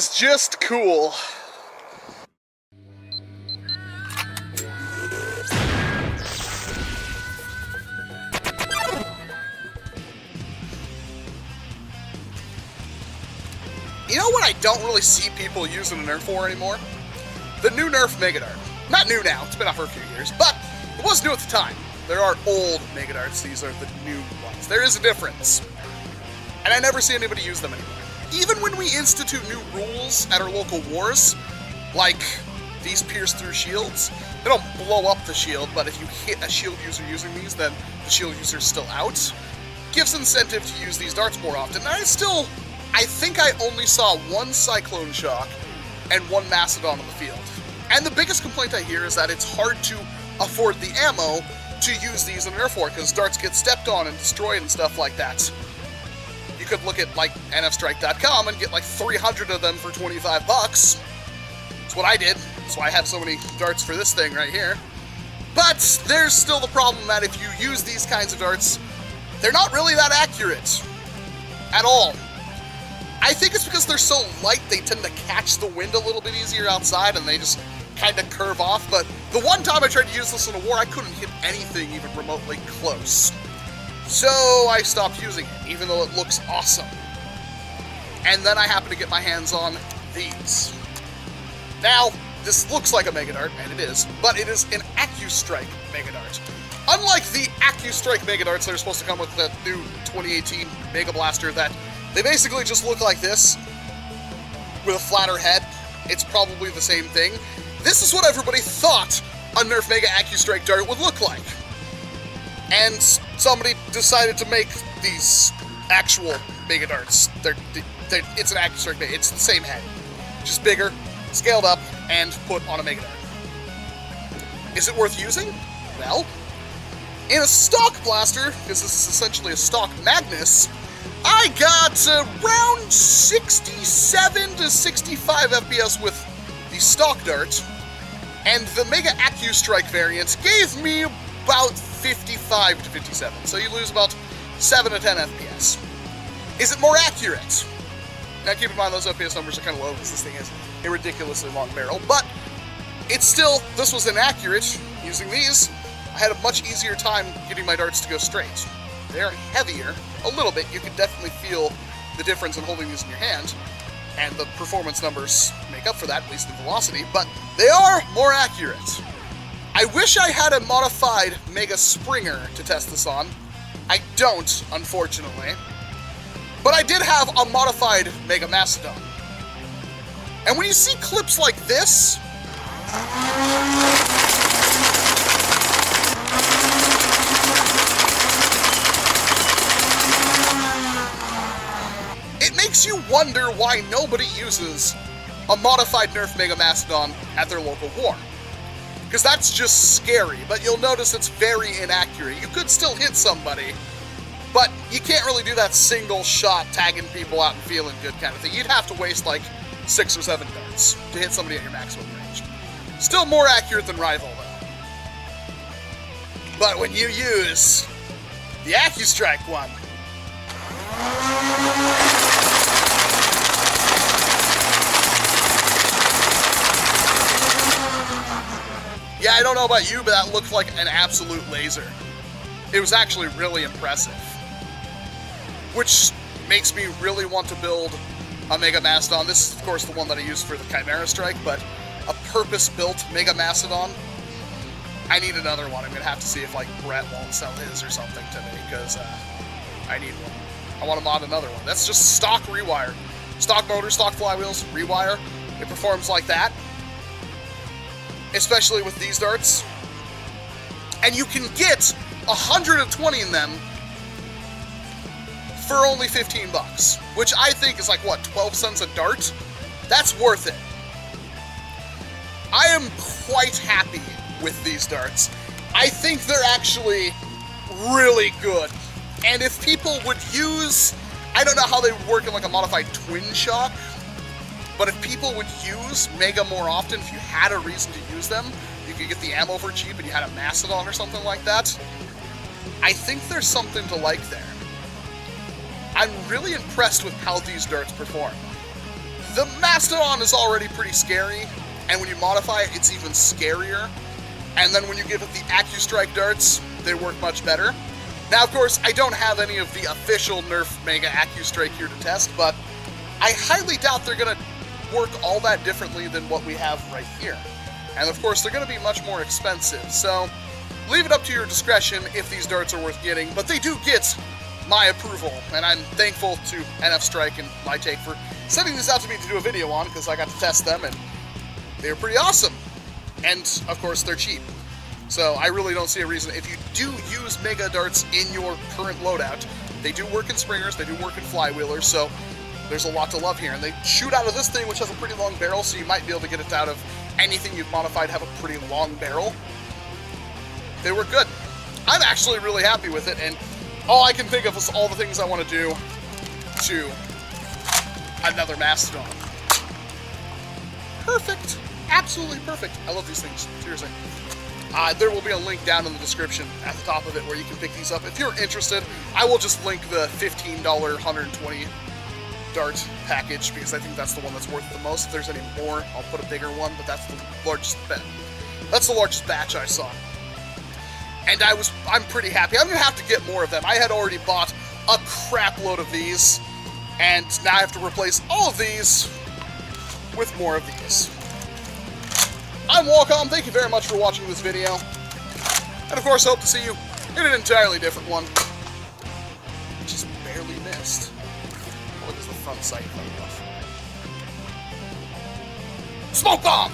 is just cool. You know what I don't really see people using a Nerf for anymore? The new Nerf MEGA Dart. Not new now, it's been out for a few years, but it was new at the time. There are old MEGA Darts, these are the new ones. There is a difference. And I never see anybody use them anymore. Even when we institute new rules at our local wars, like these pierce through shields, they don't blow up the shield, but if you hit a shield user using these, then the shield user's still out. Gives incentive to use these darts more often. And I think I only saw one Cyclone Shock and one Mastodon on the field. And the biggest complaint I hear is that it's hard to afford the ammo to use these in Nerf war, because darts get stepped on and destroyed and stuff like that. You could look at, like, nfstrike.com and get, like, 300 of them for 25 bucks. That's what I did. That's why I have so many darts for this thing right here. But there's still the problem that if you use these kinds of darts, they're not really that accurate. At all. I think it's because they're so light, they tend to catch the wind a little bit easier outside, and they just kind of curve off. But the one time I tried to use this in a war, I couldn't hit anything even remotely close. So I stopped using it, even though it looks awesome. And then I happened to get my hands on these. Now, this looks like a MEGA Dart, and it is, but it is an Accustrike MEGA Dart. Unlike the Accustrike MEGA Darts that are supposed to come with the new 2018 Mega Blaster, that they basically just look like this, with a flatter head. It's probably the same thing. This is what everybody thought a Nerf MEGA Accustrike Dart would look like. And somebody decided to make these actual MEGA Darts. It's an Accustrike MEGA, it's the same head. Just bigger, scaled up, and put on a MEGA Dart. Is it worth using? Well, in a stock blaster, because this is essentially a stock Magnus, I got around 67 to 65 FPS with the stock dart, and the MEGA Accustrike variant gave me about 55 to 57, so you lose about 7 to 10 FPS. Is it more accurate? Now keep in mind those FPS numbers are kind of low because this thing is a ridiculously long barrel, but it's still, this was inaccurate. Using these, I had a much easier time getting my darts to go straight. They're heavier, a little bit. You can definitely feel the difference in holding these in your hand, and the performance numbers make up for that, at least in velocity, but they are more accurate. I wish I had a modified Mega Springer to test this on. I don't, unfortunately. But I did have a modified Mega Mastodon. And when you see clips like this, it makes you wonder why nobody uses a modified Nerf MEGA Mastodon at their local war. Because that's just scary, but you'll notice it's very inaccurate. You could still hit somebody, but you can't really do that single shot tagging people out and feeling good kind of thing. You'd have to waste like 6 or 7 darts to hit somebody at your maximum range. Still more accurate than Rival, though. But when you use the Accustrike one, yeah, I don't know about you, but that looked like an absolute laser. It was actually really impressive. Which makes me really want to build a Mega Mastodon. This is, of course, the one that I used for the Chimera Strike, but a purpose-built Mega Mastodon. I need another one. I'm going to have to see if, like, Brett won't sell his or something to me, because I need one. I want to mod another one. That's just stock rewire. Stock motor, stock flywheels, rewire. It performs like that. Especially with these darts. And you can get 120 in them for only 15 bucks, which I think is like, what, 12 cents a dart? That's worth it. I am quite happy with these darts. I think they're actually really good. And if people would use, I don't know how they would work in like a modified twin shock, but if people would use MEGA more often, if you had a reason to use them, you could get the ammo for cheap and you had a Mastodon or something like that, I think there's something to like there. I'm really impressed with how these darts perform. The Mastodon is already pretty scary, and when you modify it, it's even scarier. And then when you give it the Accustrike darts, they work much better. Now, of course, I don't have any of the official Nerf MEGA Accustrike here to test, but I highly doubt they're going to work all that differently than what we have right here. And of course, they're going to be much more expensive, so leave it up to your discretion if these darts are worth getting, but they do get my approval, and I'm thankful to Accustrike and my take for sending this out to me to do a video on, because I got to test them, and they were pretty awesome. And, of course, they're cheap. So I really don't see a reason. If you do use Mega Darts in your current loadout, they do work in springers, they do work in flywheelers, so there's a lot to love here. And they shoot out of this thing, which has a pretty long barrel, so you might be able to get it out of anything you've modified have a pretty long barrel. They were good. I'm actually really happy with it, and all I can think of is all the things I want to do to another Mastodon. Perfect. Absolutely perfect. I love these things. Seriously. There will be a link down in the description at the top of it where you can pick these up. If you're interested, I will just link the $15 120 dart package because I think that's the one that's worth the most. If there's any more, I'll put a bigger one, but that's the largest batch I saw. And I'm pretty happy. I'm gonna have to get more of them. I had already bought a crap load of these, and now I have to replace all of these with more of these. I'm Walcom, thank you very much for watching this video, and of course I hope to see you in an entirely different one. Just barely missed. What is the front sight thing off? Smoke bomb!